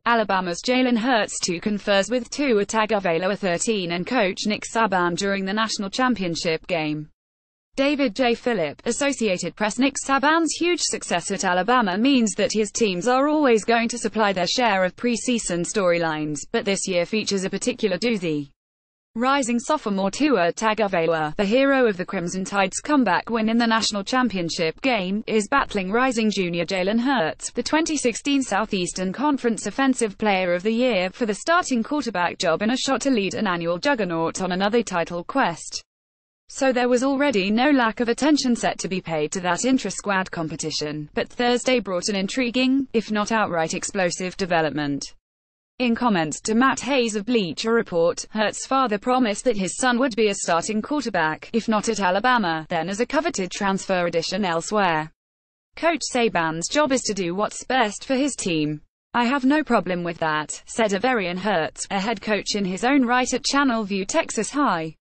Alabama's Jalen Hurts confers with Tua Tagovailoa 13 and coach Nick Saban during the national championship game. David J. Phillip, Associated Press. Nick Saban's huge success at Alabama means that his teams are always going to supply their share of preseason storylines, but this year features a particular doozy. Rising sophomore Tua Tagovailoa, the hero of the Crimson Tide's comeback win in the national championship game, is battling rising junior Jalen Hurts, the 2016 Southeastern Conference Offensive Player of the Year, for the starting quarterback job in a shot to lead an annual juggernaut on another title quest. So there was already no lack of attention set to be paid to that intra-squad competition, but Thursday brought an intriguing, if not outright explosive, development. In comments to Matt Hayes of Bleacher Report, Hurts' father promised that his son would be a starting quarterback, if not at Alabama, then as a coveted transfer addition elsewhere. Coach Saban's job is to do what's best for his team. I have no problem with that, said Jalen Hurts, a head coach in his own right at Channel View Texas High.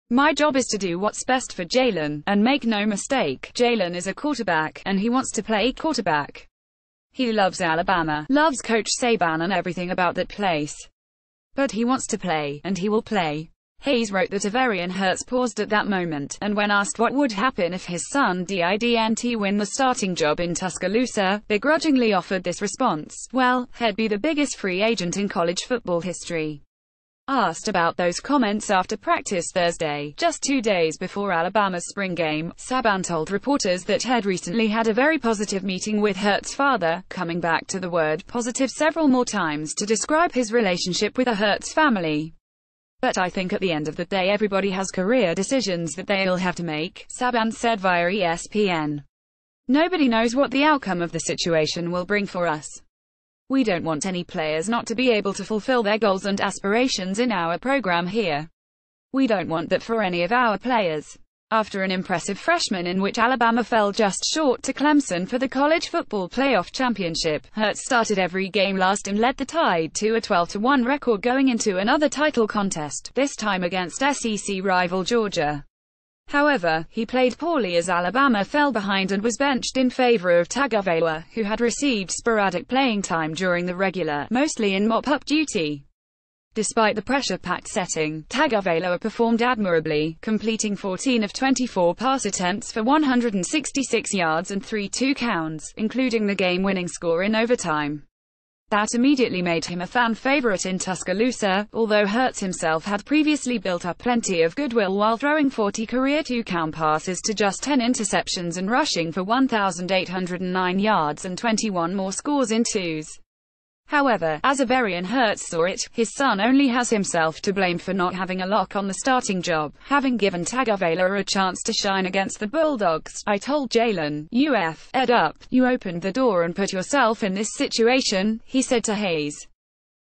My job is to do what's best for Jalen, and make no mistake, Jalen is a quarterback, and he wants to play quarterback. He loves Alabama, loves Coach Saban and everything about that place. But he wants to play, and he will play. Hayes wrote that Jalen Hurts paused at that moment, and when asked what would happen if his son didn't win the starting job in Tuscaloosa, begrudgingly offered this response: well, he'd be the biggest free agent in college football history. Asked about those comments after practice Thursday, just 2 days before Alabama's spring game, Saban told reporters that he'd recently had a very positive meeting with Hurts' father, coming back to the word positive several more times to describe his relationship with the Hurts family. But I think at the end of the day everybody has career decisions that they'll have to make, Saban said via ESPN. Nobody knows what the outcome of the situation will bring for us. We don't want any players not to be able to fulfill their goals and aspirations in our program here. We don't want that for any of our players. After an impressive freshman in which Alabama fell just short to Clemson for the college football playoff championship, Hurts started every game last and led the Tide to a 12-1 record going into another title contest, this time against SEC rival Georgia. However, he played poorly as Alabama fell behind and was benched in favor of Tagovailoa, who had received sporadic playing time during the regular, mostly in mop-up duty. Despite the pressure-packed setting, Tagovailoa performed admirably, completing 14 of 24 pass attempts for 166 yards and 3 touchdowns, including the game-winning score in overtime. That immediately made him a fan favorite in Tuscaloosa, although Hurts himself had previously built up plenty of goodwill while throwing 40 career touchdown passes to just 10 interceptions and rushing for 1,809 yards and 21 more scores in twos. However, as Jalen Hurts saw it, his son only has himself to blame for not having a lock on the starting job, having given Tagovailoa a chance to shine against the Bulldogs. I told Jalen, you Ed up, you opened the door and put yourself in this situation, he said to Hayes.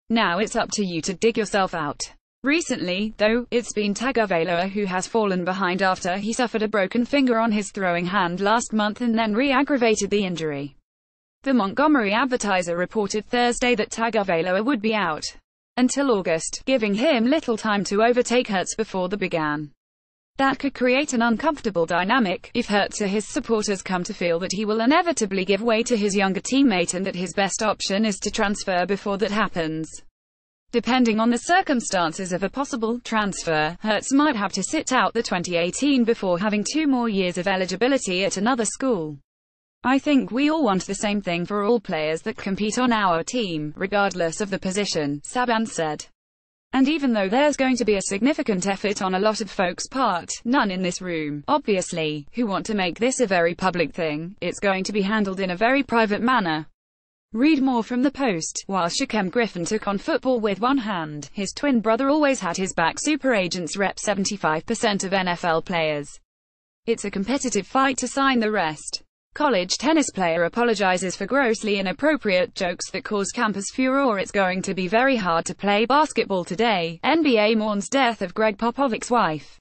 Now it's up to you to dig yourself out. Recently, though, it's been Tagovailoa who has fallen behind after he suffered a broken finger on his throwing hand last month and then re-aggravated the injury. The Montgomery Advertiser reported Thursday that Tagovailoa would be out until August, giving him little time to overtake Hurts before the began. That could create an uncomfortable dynamic, if Hurts or his supporters come to feel that he will inevitably give way to his younger teammate and that his best option is to transfer before that happens. Depending on the circumstances of a possible transfer, Hurts might have to sit out the 2018 before having 2 more years of eligibility at another school. I think we all want the same thing for all players that compete on our team, regardless of the position, Saban said. And even though there's going to be a significant effort on a lot of folks' part, none in this room, obviously, who want to make this a very public thing, it's going to be handled in a very private manner. Read more from the Post. While Shaquem Griffin took on football with one hand, his twin brother always had his back. Super agents rep 75% of NFL players. It's a competitive fight to sign the rest. College tennis player apologizes for grossly inappropriate jokes that cause campus furor. It's going to be very hard to play basketball today. NBA mourns death of Greg Popovich's wife.